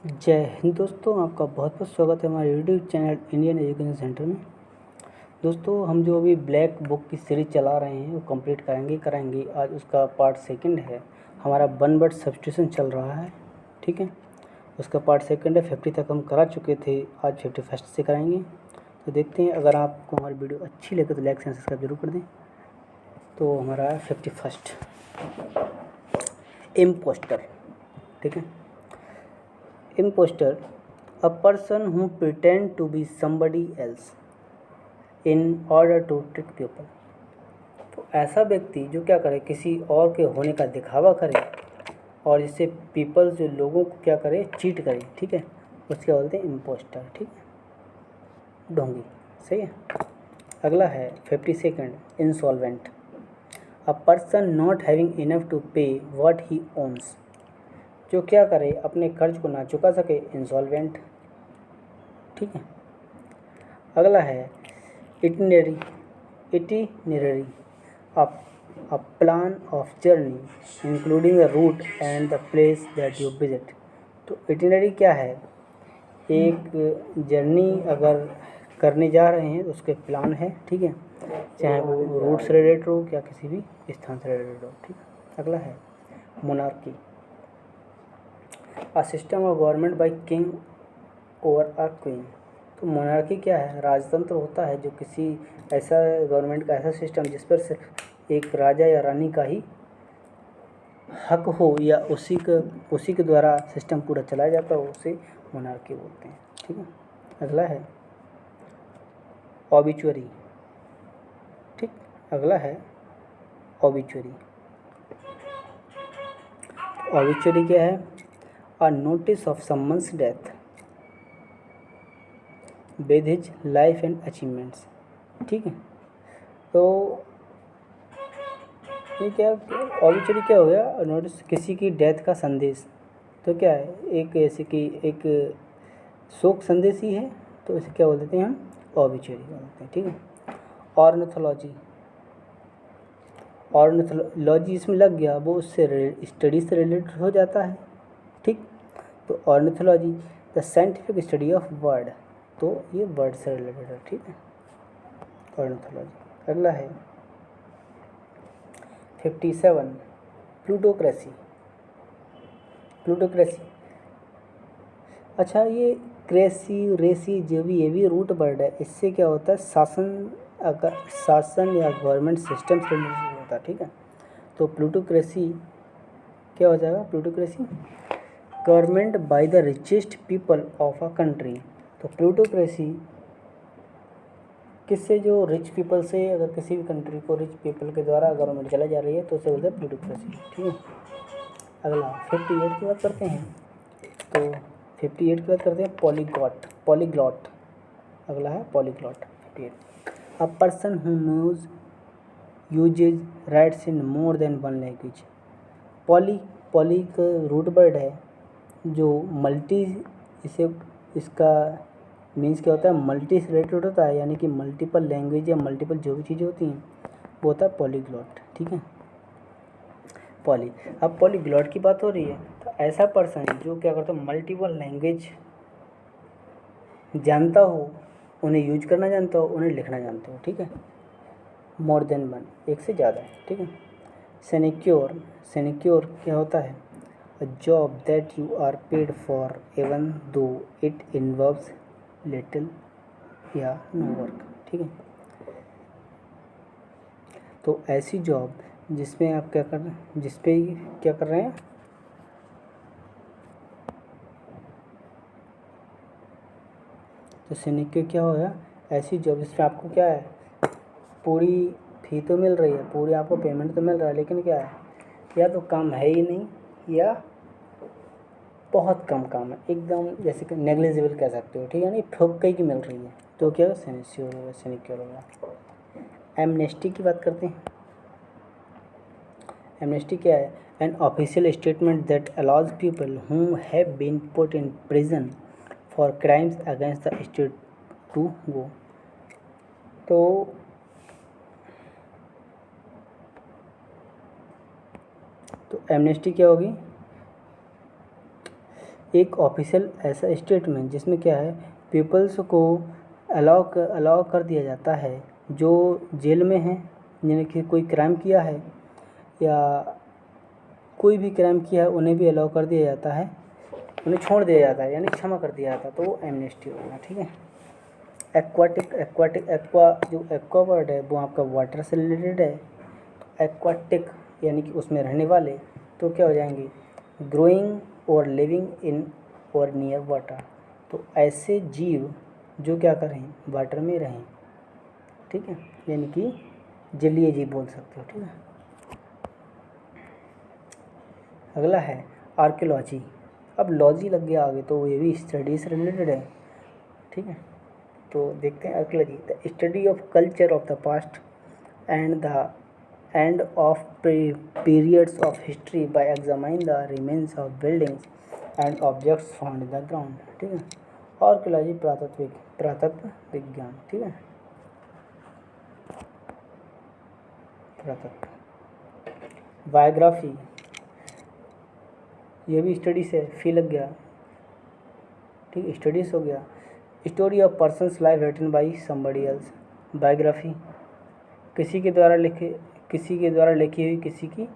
जय हिंद दोस्तों, आपका बहुत बहुत स्वागत है हमारे YouTube channel Indian education centre में। दोस्तों, हम जो अभी ब्लैक बुक की सीरीज चला रहे हैं वो कंप्लीट कराएंगे। आज उसका पार्ट सेकंड है। हमारा वन वर्ड सब्स्टिट्यूशन चल रहा है, ठीक है। उसका पार्ट सेकंड है। 50 तक हम करा चुके थे, आज 51 से कराएंगे। तो देखते हैं, अगर आपको हमारी वीडियो अच्छी लगे तो लाइक एंड सब्सक्राइब जरूर कर दें। तो हमारा 51 इम्पोस्टर, ठीक है। Imposter, a person who pretend to be somebody else in order to trick people। तो ऐसा व्यक्ति जो क्या करे, किसी और के होने का दिखावा करे और इससे पीपल जो लोगों को क्या करे, चीट करे, ठीक है, उसके बोलते हैं इम्पोस्टर, ठीक है, ढोंगी। सही है। अगला है 52, insolvent, a person not having enough to pay what he owns. जो क्या करे, अपने कर्ज को ना चुका सके, इंसॉल्वेंट, ठीक है। अगला है itinerary, itinerary, a plan of journey including the route and the place that you visit. तो इटिनरी क्या है, एक जर्नी अगर करने जा रहे हैं तो उसके प्लान है, ठीक है, चाहे वो रूट से रिलेटेड हो या किसी भी स्थान से रिलेटेड हो, ठीक है। अगला है monarchy, a system of government by king over a queen. तो मोनार्की क्या है, राजतंत्र होता है जो किसी ऐसा गवर्नमेंट का ऐसा सिस्टम जिस पर सिर्फ एक राजा या रानी का ही हक हो या उसी के द्वारा सिस्टम पूरा चलाया जाता हो, उसे मोनार्की बोलते हैं, ठीक है। अगला है ऑबिचुअरी, ठीक। अगला है ऑबिचुअरी। ऑबिचुअरी क्या है, a notice of summons death with his life and achievements, ठीक है। तो ये क्या, ऑबिचुअरी क्या हो गया, नोटिस किसी की डेथ का संदेश। तो क्या है, एक ऐसे कि एक शोक संदेश ही है, तो इसे क्या बोल देते हैं हम, ऑबिचुअरी बोलते हैं, ठीक है। ऑर्निथोलॉजी, ऑर्निथोलॉजी इसमें लग गया, वो उससे स्टडी से रिलेटेड हो जाता है, ठीक। तो ornithology the scientific study of bird, तो ये बर्ड से रिलेटेड है, ठीक है, ऑर्निथोलॉजी। अगला है 57, प्लूटोक्रेसी। प्लूटोक्रेसी, अच्छा, ये क्रेसी रेसी जो भी ये भी रूट वर्ड है, इससे क्या होता है, शासन या गवर्नमेंट सिस्टम से रिलेटेड होता है, ठीक है। तो प्लूटोक्रेसी क्या हो जाएगा, plutocracy government by the richest people of a country. तो प्लूटोक्रेसी किससे, जो रिच पीपल से, अगर किसी भी कंट्री को रिच पीपल के द्वारा गवर्नमेंट चला जा रही है तो उसे बोलते हैं प्लूटोक्रेसी, ठीक है। अगला 58 की बात करते हैं। तो 58 की बात करते हैं पॉलीग्लॉट। अगला है polyglot 58, a person who knows uses writes in more than one language. Poly का रूट वर्ड है जो मल्टी, इसे इसका मीन्स क्या होता है, मल्टी से रिलेटेड होता है, यानी कि मल्टीपल लैंग्वेज या मल्टीपल जो भी चीज़ें होती हैं वो होता है पॉलीग्लॉट, ठीक है। अब पॉलीग्लॉट की बात हो रही है, तो ऐसा पर्सन जो क्या करता है, मल्टीपल लैंग्वेज जानता हो, उन्हें यूज करना जानता हो, उन्हें लिखना जानता हो, ठीक है। मोर देन वन, एक से ज़्यादा, ठीक है। सेनेक्योर क्या होता है, a job that you are paid for even though it involves little या नो वर्क, ठीक है। तो ऐसी जॉब जिसमें आप क्या कर रहे हैं, जिसपे क्या कर रहे हैं, तो सिनेक्योर क्या होगा, ऐसी जॉब जिसमें आपको क्या है, पूरी फी तो मिल रही है, पूरी आपको पेमेंट तो मिल रहा है, लेकिन क्या है, या तो काम है ही नहीं या बहुत कम काम है, एकदम जैसे कि नेग्लिजिबल कह सकते हो, ठीक है, नहीं ठोक की मिल रही है, तो क्या सिनेक्योर होगा, सिनेक्योर होगा। एमनेस्टी की बात करते हैं। एमनेस्टी क्या है, an official statement that allows people who have been put in prison for crimes against the state to go. तो एमनेस्टी क्या होगी, एक ऑफिशियल ऐसा स्टेटमेंट जिसमें क्या है, पीपल्स को अलाउ कर दिया जाता है जो जेल में हैं, जिन्हें कि कोई क्राइम किया है या कोई भी क्राइम किया है उन्हें भी अलाउ कर दिया जाता है, उन्हें छोड़ दिया जाता है, यानी क्षमा कर दिया जाता है, तो वो एमनेस्टी होगा। ठीक है। एक्वा जो एक्वा वर्ड है वो आपका वाटर से रिलेटेड है। एक्वाटिक यानी कि उसमें रहने वाले, तो क्या हो जाएंगे, ग्रोइंग और लिविंग इन और नियर वाटर, तो ऐसे जीव जो क्या करें, वाटर में रहें। ठीक है, यानी कि जलीय जीव बोल सकते हो। ठीक है। अगला है आर्कियोलॉजी। अब लॉजी लग गया आगे, तो ये भी स्टडी से रिलेटेड है। ठीक है, तो देखते हैं archaeology, the study of culture of the past end of periods of history by examining the remains of buildings and objects found in the ground। ठीक है। आर्कियोलॉजी पुरातत्व विज्ञान। ठीक है, पुरातत्व। बायोग्राफी, ये भी स्टडी से फी लग गया। ठीक है, स्टडीज हो गया। Story of person's life written by somebody else. Biography, किसी के द्वारा लिखी हुई किसी की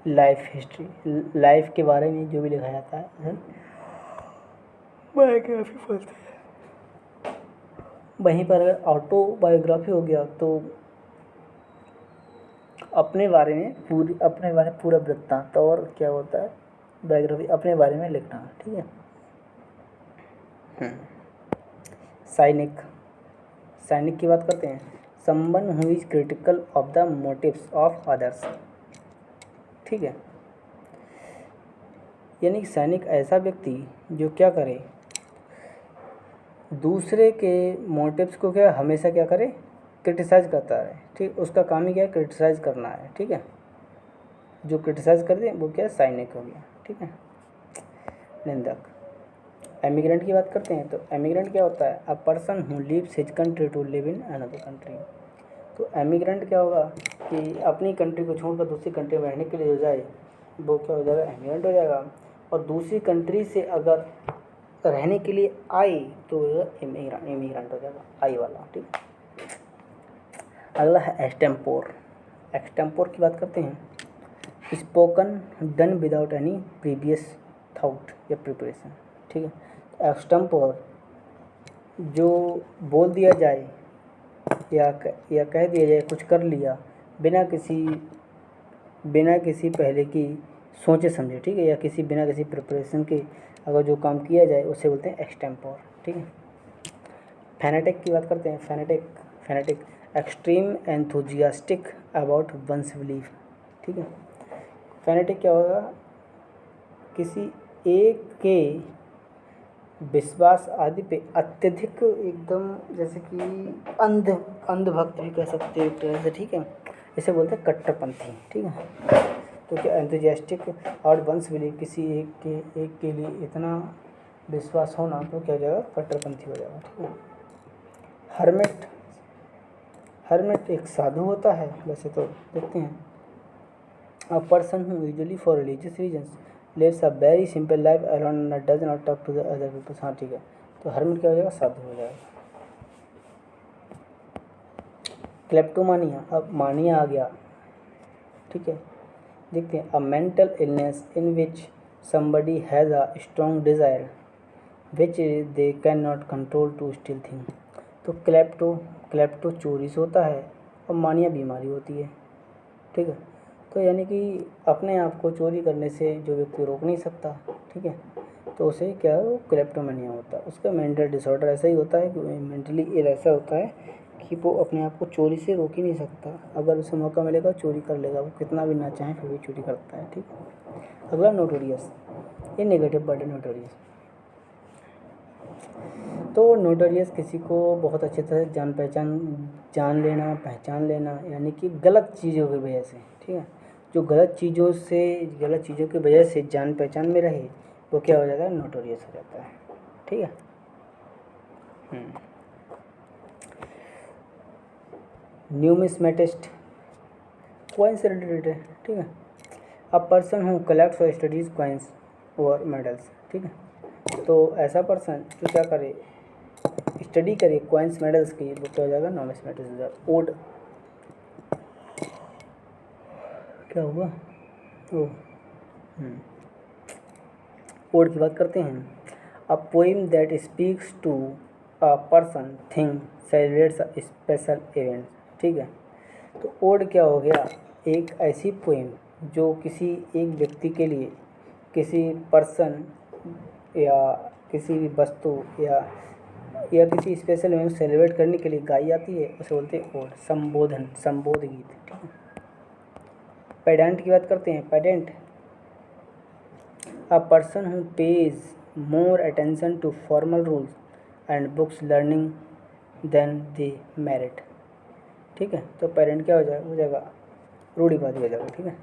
लाइफ हिस्ट्री, लाइफ के बारे में जो भी लिखा जाता है बायोग्राफी बोलते हैं। वहीं पर अगर ऑटोबायोग्राफी हो गया तो अपने बारे में पूरा वृत्तांत, और क्या होता है बायोग्राफी, अपने बारे में लिखना। ठीक है। सैनिक की बात करते हैं। Someone who is critical of the motives of others. ठीक है, यानी कि सैनिक ऐसा व्यक्ति जो क्या करे, दूसरे के मोटिव्स को क्या हमेशा क्या करे, क्रिटिसाइज करता है। ठीक, उसका काम ही क्या है, क्रिटिसाइज करना है। ठीक है, जो क्रिटिसाइज कर दे वो क्या है, सैनिक हो गया। ठीक है। निंदक। एमिग्रेंट की बात करते हैं, तो एमिग्रेंट क्या होता है, a person who leaves his country to live in another country. तो एमिग्रेंट क्या होगा कि अपनी कंट्री को छोड़कर दूसरी कंट्री में रहने के लिए जो जाए वो क्या हो जाएगा, एमिग्रेंट हो जाएगा। और दूसरी कंट्री से अगर रहने के लिए आए तो इमिग्रेंट हो जाएगा, आई वाला। ठीक। अगला है एक्सटेम्पोर। एक्सटेम्पोर की बात करते हैं। Spoken done without any previous thought या प्रिपरेशन। ठीक है, एक्सटेम्पोर जो बोल दिया जाए या कह दिया जाए, कुछ कर लिया बिना किसी पहले की सोचे समझे। ठीक है, या बिना किसी प्रिपरेशन के अगर जो काम किया जाए उसे बोलते हैं एक्सटेम्पोर। ठीक है। फैनेटिक की बात करते हैं। Fanatic extreme enthusiastic about one's belief. ठीक है, फैनेटिक क्या होगा, किसी एक के विश्वास आदि पे अत्यधिक एकदम, जैसे कि अंधभक्त भी कह सकते हैं एक तरह से। ठीक है, इसे बोलते हैं कट्टरपंथी। ठीक है, तो क्या एंथुजियास्टिक और वंस बिलीव, किसी एक के लिए इतना विश्वास होना तो क्या हो जाएगा, कट्टरपंथी हो जाएगा। ठीक है। हर्मिट एक साधु होता है। वैसे तो देखते हैं, a person who usually for religious reasons lives a very simple life alone and does not talk to the other people. हाँ ठीक है, तो हर्मिट क्या हो जाएगा, साधु हो जाएगा। क्लेप्टोमानिया, अब मानिया आ गया। ठीक है, देखते हैं, अ mental illness in which somebody has a strong desire which they cannot control to steal thing। तो क्लेप्टो चोरी से होता है और मानिया बीमारी होती है। ठीक है, तो यानी कि अपने आप को चोरी करने से जो व्यक्ति रोक नहीं सकता, ठीक है, तो उसे क्या है, वो क्लेप्टोमानिया होता है। उसका मेंटल डिसऑर्डर ऐसा ही होता है कि मेंटली इल ऐसा होता है कि वो अपने आप को चोरी से रोक ही नहीं सकता। अगर उसे मौका मिलेगा चोरी कर लेगा, वो कितना भी ना चाहे फिर भी चोरी करता है। ठीक है। अगला नोटोरियस, ये नेगेटिव वर्ड है नोटोरियस। तो नोटोरियस किसी को बहुत अच्छे तरह पहचान लेना, यानी कि गलत चीज़ों की वजह से। ठीक है, जो गलत चीज़ों की वजह से जान पहचान में रहे वो क्या हो जाता है, नोटोरियस हो जाता है। ठीक है। न्यूमिस्मेटिस्ट कॉइन से रिलेटेड है। ठीक है, अ पर्सन हु कलेक्ट्स और स्टडीज कॉइन्स और मेडल्स। ठीक है। तो ऐसा पर्सन जो क्या करे, स्टडी करे कॉइन्स मेडल्स की, वो क्या हो जाएगा, नॉमिस्मेटिस्ट। ओड क्या हुआ, ओ ओड की बात करते हैं। A poem that speaks to a person thing celebrates a special event, ठीक है। तो ओड क्या हो गया, एक ऐसी पोइम जो किसी एक व्यक्ति के लिए, किसी पर्सन या किसी भी वस्तु या किसी स्पेशल इवेंट सेलिब्रेट करने के लिए गाई जाती है, उसे बोलते हैं ओड, संबोधन, संबोध गीत, ठीक है। पेडेंट की बात करते हैं। Pedant a person who pays more attention to formal rules and books learning than they merit, ठीक है। तो पेरेंट क्या हो जाएगा, रूढ़िवादी हो जाएगा, ठीक है।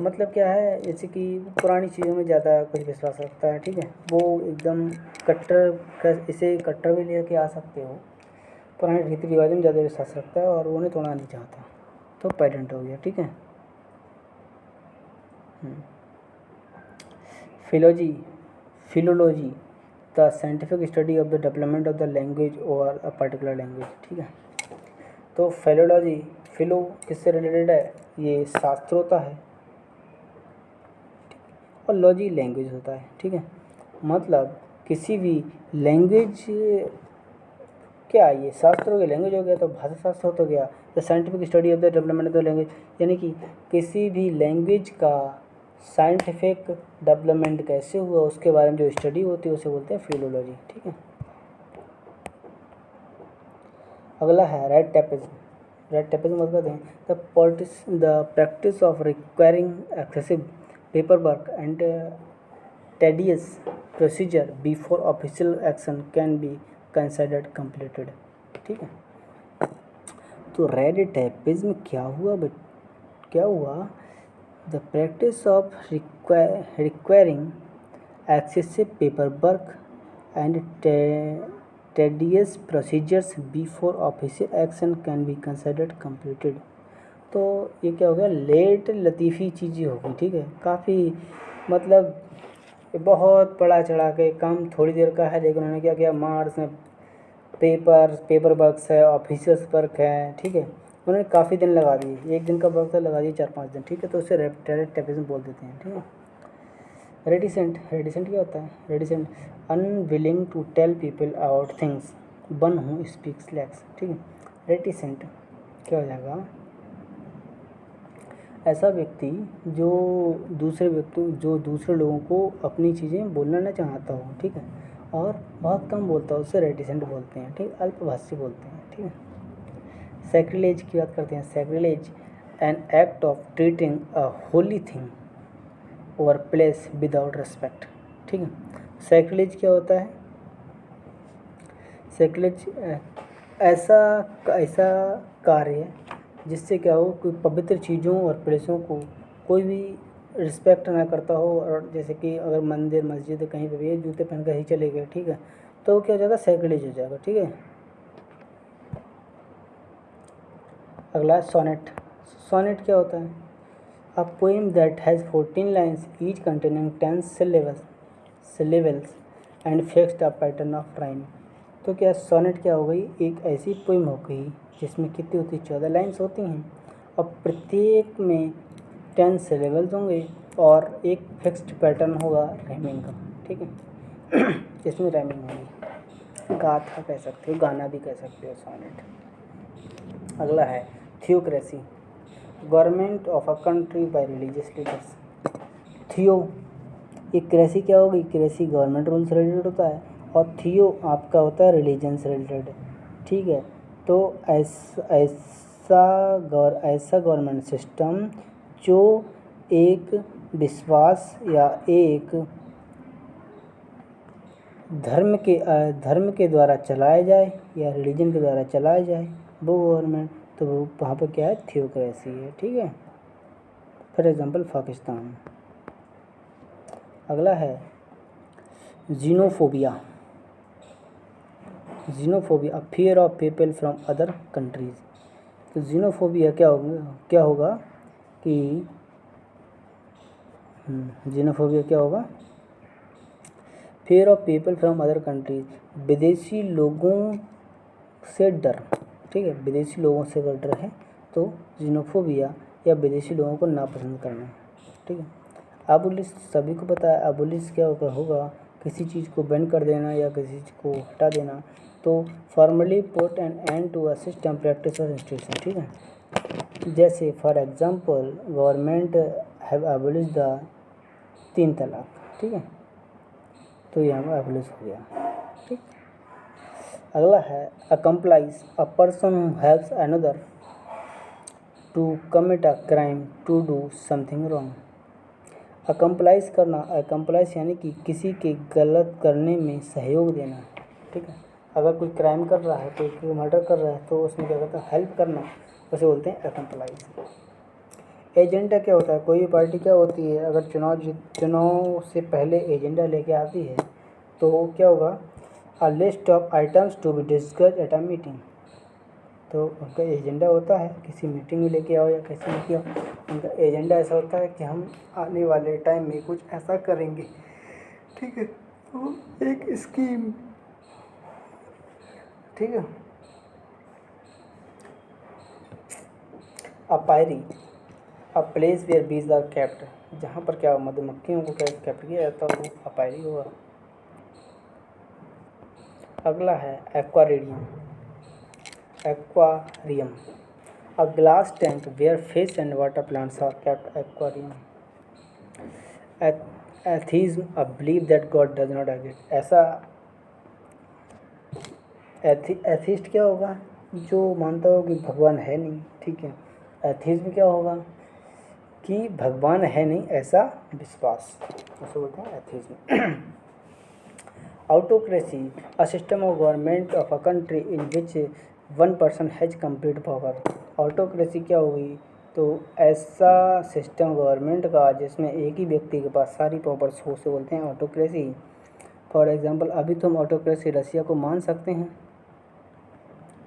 मतलब क्या है, जैसे कि पुरानी चीज़ों में ज़्यादा कुछ विश्वास रखता है, ठीक है। वो एकदम कट्टर, इसे कट्टर भी लेके आ सकते हो, पुराने रीति रिवाजों में ज़्यादा विश्वास रखता है और उन्हें तोड़ना नहीं चाहता, तो पेरेंट हो गया, ठीक है। Philology the scientific study of the development of the language और अ पर्टिकुलर लैंग्वेज, ठीक है। तो फिलोलॉजी, फिलो किससे रिलेटेड है, ये शास्त्र होता है, और लॉजी लैंग्वेज होता है, ठीक है। मतलब किसी भी लैंग्वेज, क्या ये शास्त्र हो गया, लैंग्वेज हो गया, तो भाषा शास्त्र हो तो गया the scientific study of the development of the language, यानी कि किसी भी लैंग्वेज का साइंटिफिक डेवलपमेंट कैसे हुआ उसके बारे में जो स्टडी होती है उसे बोलते हैं फिलोलॉजी, ठीक है। अगला है रेड टेपिज्म। रेड टेपिज्म मतलब हैं the practice of requiring excessive paper work and tedious procedure before official action can be considered completed, ठीक है। तो रेड टेपिज्म क्या हुआ, क्या हुआ, the practice of requiring excessive paper work and tedious procedures before official action can be considered completed। तो ये क्या हो गया, लेट लतीफ़ी चीज़ें होगी, ठीक है। काफ़ी मतलब बहुत बड़ा चढ़ा के काम थोड़ी देर का है, लेकिन उन्होंने क्या किया, मार्च में पेपर वर्क्स है, ऑफिशियल्स वर्क है, ठीक है। उन्होंने काफ़ी दिन लगा दिए, एक दिन का वर्क तो लगा दिए 4-5 दिन, ठीक है। तो उसे रेड टेपिज्म बोल देते हैं, ठीक है। रेडिसेंट क्या होता है, reticent unwilling to tell people about things, one who speaks less, ठीक है। रेटिसेंट क्या हो जाएगा, ऐसा व्यक्ति जो दूसरे लोगों को अपनी चीज़ें बोलना न चाहता हो, ठीक है, और बहुत कम बोलता है, उससे रेटिसेंट बोलते हैं, ठीक, अल्पभाषी बोलते हैं, ठीक है। सैक्रिलेज की बात करते हैं। Sacrilege an act of treating a Holi thing over place without respect, ठीक है। सैक्रिलेज क्या होता है, सैक्रिलेज ऐसा कार्य जिससे क्या हो, कोई पवित्र चीज़ों और प्लेसों को कोई भी रिस्पेक्ट ना करता हो, और जैसे कि अगर मंदिर मस्जिद कहीं पर भी जूते पहन कर ही चले गए, ठीक है, तो क्या हो जाएगा, सैक्रिलेज हो जाएगा, ठीक है। अगला सोनेट। सोनेट क्या होता है, a poem that has 14 lines each containing 10 syllables and fixed a pattern of rhyme. तो क्या सोनेट क्या हो गई, एक ऐसी पोइम हो गई जिसमें कितनी होती, 14 लाइन्स होती हैं, और प्रत्येक में 10 syllables होंगे और एक फिक्स्ड पैटर्न होगा राइमिंग का, ठीक है। इसमें राइमिंग होगी, गाथा कह सकते हो, गाना भी कह सकते हो सोनेट। अगला है theocracy, government of a country bye religious leaders. थियो, ये क्रेसी क्या होगी, क्रेसी गवर्नमेंट रूल से रिलेटेड होता है, और थियो आपका होता है रिलीजन से रिलेटेड, ठीक है। तो ऐसा गवर्नमेंट सिस्टम जो एक विश्वास या एक धर्म के द्वारा चलाया जाए या रिलीजन के द्वारा चलाया जाए वो गवर्नमेंट, तो वो वहाँ पर क्या है, थियोक्रेसी है, ठीक है। For example Pakistan. अगला है xenophobia. Xenophobia fear of people from other countries. तो जीनोफोबिया क्या होगा कि जीनोफोबिया क्या होगा, fear of people from other countries, विदेशी लोगों से डर, ठीक है, विदेशी लोगों से अगर डर है तो जीनोफोबिया या विदेशी लोगों को नापसंद करना, ठीक है। अबोलिश सभी को पता है, अबोलिश क्या होगा किसी चीज़ को बैन कर देना या किसी चीज़ को हटा देना। तो formally put an end to a system practice और इंस्टीट्यूशन, ठीक है। जैसे for example government have abolish the 3 तलाक, ठीक है, तो यहाँ अबोलिश हो गया, ठीक। अगला है accomplice, a person who helps another to commit a crime to do something wrong. Accomplice करना, अकम्प्लाइज यानी कि किसी के गलत करने में सहयोग देना, ठीक है। अगर कोई क्राइम कर रहा है, कोई मर्डर कर रहा है तो उसमें क्या कहता है, हेल्प करना, उसे बोलते हैं अकम्प्लाइज। एजेंडा क्या होता है, कोई भी पार्टी क्या होती है अगर चुनाव से पहले एजेंडा लेके आती है तो क्या होगा, a list of items to be discuss at a meeting. तो उनका एजेंडा होता है, किसी मीटिंग में लेके आओ या कैसे लेके आओ, उनका एजेंडा ऐसा होता है कि हम आने वाले टाइम में कुछ ऐसा करेंगे, ठीक है। तो एक स्कीम, ठीक है। अपायरी, a place where bees are kept, जहाँ पर क्या मधुमक्खियों को कैप्ट किया जाता है वो अपायरी होगा। अगला है aquarium, aquarium, a glass tank where fish and water plants are kept aquarium. Atheism, a believe that God does not exist, ऐसा एथिस्ट क्या होगा, जो मानता हो कि भगवान है नहीं, ठीक है। एथिज्म क्या होगा कि भगवान है नहीं ऐसा विश्वास, उसे बोलते हैं atheism. Autocracy, a system of government of a country in which one person has complete power. Autocracy क्या होगी, तो ऐसा सिस्टम गवर्नमेंट का जिसमें एक ही व्यक्ति के पास सारी पावर्स हो, उसे बोलते हैं ऑटोक्रेसी। फॉर एग्जांपल अभी तो हम ऑटोक्रेसी रसिया को मान सकते हैं,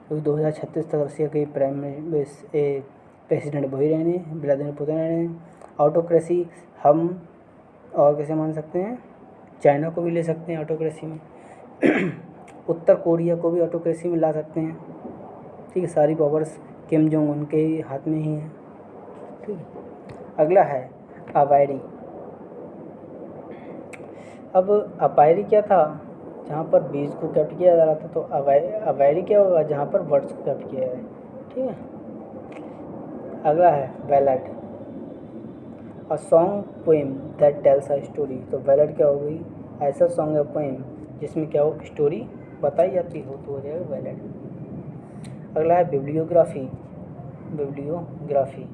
क्योंकि 2036 तक रसिया के प्रेसिडेंट वही रहने, व्लादिमीर पुतिन रहने। ऑटोक्रेसी हम और कैसे मान सकते हैं, चाइना को भी ले सकते हैं ऑटोक्रेसी में, उत्तर कोरिया को भी ऑटोक्रेसी में ला सकते हैं, ठीक है। सारी पावर्स किम जोंग उनके ही हाथ में ही है, ठीक है। अगला है अवायरी। अब अपायरी क्या था, जहाँ पर बीज को कैप्ट किया जा रहा था, तो अवायरी क्या होगा, जहाँ पर वर्ड्स को कैप्ट किया जाए, ठीक है। अगला है ballad, a song poem that tells a story. तो बैलेड क्या हो गई, ऐसा सॉन्ग या पोएम जिसमें क्या हो, स्टोरी बताई जाती हो, तो हो जाएगा बैलेड। अगला है bibliography, bibliography,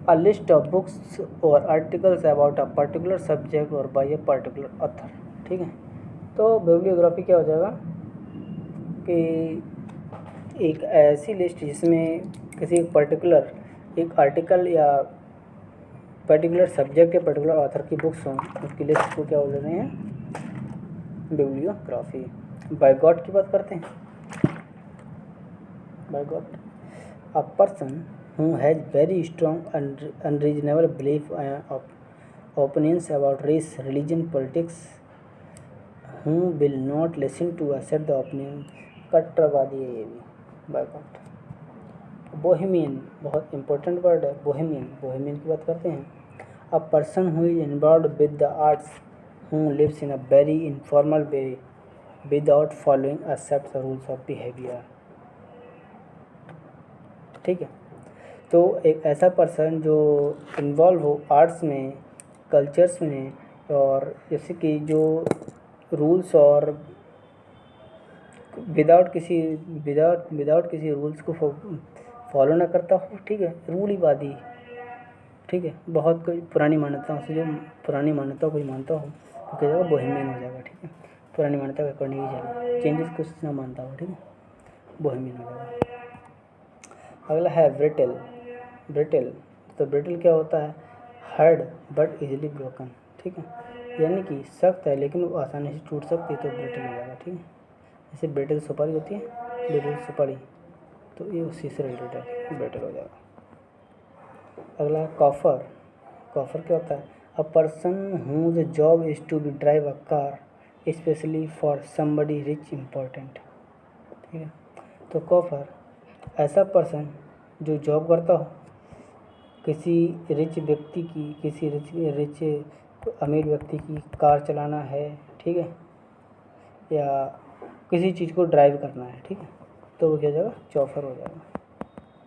a list of books or articles about a particular subject or by a particular author, ठीक है। तो बिब्लियोग्राफी क्या हो जाएगा कि एक ऐसी लिस्ट जिसमें किसी पर्टिकुलर एक आर्टिकल या पर्टिकुलर सब्जेक्ट या पर्टिकुलर ऑथर की बुक्स हों, उसकी लिस्ट को क्या बोल रहे हैं, बिब्लियोग्राफी। बाय गॉड की बात करते हैं, by God, a person who has very strong and unreasonable belief opinions about race, religion, politics, who will not listen to accept the opinion, कट्टरवादी है ये भी, बायकॉट। बोहेमियन बहुत इंपॉर्टेंट वर्ड है, बोहेमियन, बोहेमियन की बात करते हैं, a person who is involve with the arts who lives in a very informal way without following a set rules of behaviour, ठीक है। तो एक ऐसा पर्सन जो इन्वॉल्व हो आर्ट्स में, कल्चर्स में, और जैसे कि जो रूल्स और विदाउट किसी रूल्स को फॉलो ना करता हो, ठीक है, रूढ़िवादी, ठीक है, बहुत कोई पुरानी मान्यताओं से, जो पुरानी मान्यताओं को मानता हो तो क्या जाएगा, बोहेमियन हो जाएगा, ठीक है। पुरानी मान्यता के अकॉर्डिंग ही चले, चेंजेस कुछ ना मानता हो, ठीक है, बोहेमियन हो जाएगा। अगला है ब्रिटल, ब्रिटल, तो ब्रिटल क्या होता है, हार्ड बट इजीली ब्रोकन, ठीक है, यानी कि सख्त है लेकिन वो आसानी से टूट सकती है, तो ब्रिटल हो जाएगा, ठीक है। जैसे ब्रिटल सुपारी होती है, ब्रिटल सुपारी, तो ये उसी से रिलेटेड है, ब्रिटल हो जाएगा। अगला कॉफर। कॉफर क्या होता है? A person whose job is to be drive a car specially for somebody rich important. ठीक है, तो कॉफर ऐसा पर्सन जो जॉब करता हो किसी रिच व्यक्ति की, किसी रिच अमीर व्यक्ति की कार चलाना है, ठीक है, या किसी चीज़ को ड्राइव करना है, ठीक है, तो वो क्या हो जाएगा? चॉफर हो जाएगा।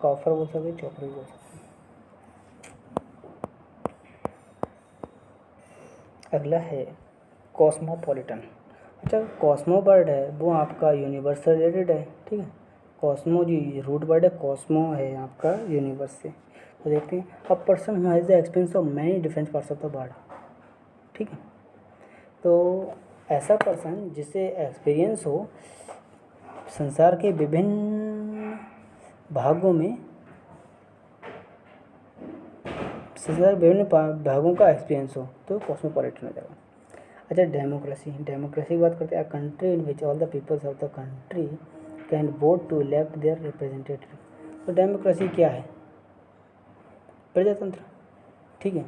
कॉफर बोल सकते, चॉफर भी बोल सकते। अगला है कॉस्मोपॉलिटन। अच्छा, कॉस्मो वर्ड है वो आपका यूनिवर्स से रिलेटेड है, ठीक है। कॉस्मो जो रूट वर्ड है, कॉस्मो है आपका यूनिवर्स से। तो देखते हैं, a person who has the experience of many different parts of the world, ठीक है। तो ऐसा पर्सन जिसे एक्सपीरियंस हो संसार के विभिन्न भागों में, संसार के विभिन्न भागों का एक्सपीरियंस हो तो कॉस्मोपॉलिटन हो जाएगा। अच्छा, डेमोक्रेसी। डेमोक्रेसी की बात करते हैं, a country in which all the peoples of the country can vote to elect their representative. तो डेमोक्रेसी क्या है? प्रजातंत्र, ठीक है,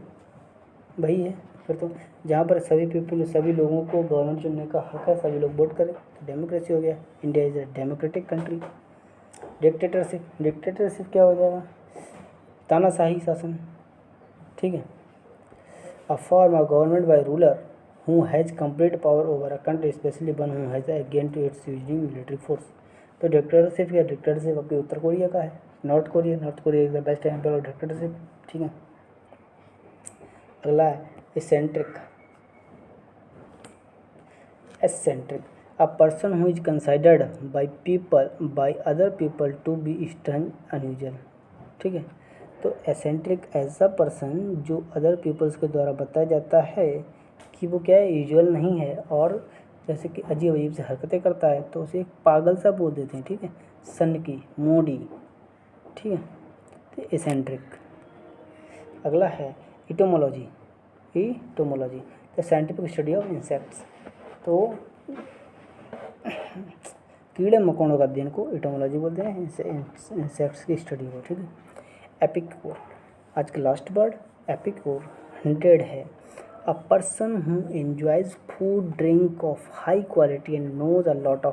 वही है फिर तो, जहाँ पर सभी लोगों को गवर्नमेंट चुनने का हक है, सभी लोग वोट करें, तो डेमोक्रेसी हो गया। India is a democratic country. Dictatorship. Dictatorship क्या हो जाएगा? तानाशाही शासन, ठीक है। A form of government by ruler who has complete power over a country specially one who has again to its using military force. तो डिक्टेटरशिप या dictatorship अपनी उत्तर कोरिया का है, North Korea. North Korea is the best example of dictatorship, ठीक है। अगला है eccentric. Eccentric, a person who is considered by other people to be strange unusual, ठीक है। तो एसेंट्रिक ऐसा पर्सन जो अदर पीपल्स के द्वारा बताया जाता है कि वो क्या है, यूजुअल नहीं है, और जैसे कि अजीब अजीब से हरकतें करता है, तो उसे एक पागल सा बोल देते हैं, ठीक है, सनकी, मूडी, ठीक है, तो एसेंट्रिक। अगला है entomology. Entomology the scientific study of insects. तो कीड़े मकोड़ों का अध्ययन को इटोमोलॉजी बोलते हैं, इंसेक्ट्स की स्टडी को, ठीक है। एपिक्योर, आज का लास्ट वर्ड एपिक्योर 100 है। A person who enjoys food drink of high quality and knows a lot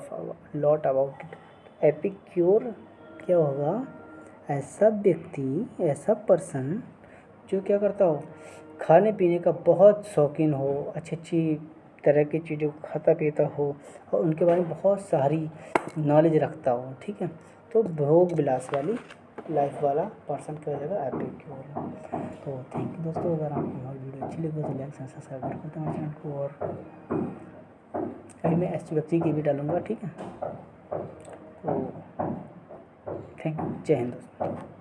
about it. Epicure क्या होगा? ऐसा व्यक्ति, ऐसा पर्सन जो क्या करता हो, खाने पीने का बहुत शौकीन हो, अच्छी अच्छी तरह की चीज़ों को खाता पीता हो और उनके बारे में बहुत सारी नॉलेज रखता हो, ठीक है। तो भोग विलास वाली लाइफ वाला पर्सन क्या हो जाएगा? एपिक्योर। तो थैंक यू दोस्तों, अगर आपको हमारी वीडियो अच्छी लगी तो लाइक सब्सक्राइब करते हैं चैनल को, और अभी मैं ऐसे व्यक्ति की भी डालूँगा, ठीक है। तो थैंक यू, जय हिंद दोस्तों।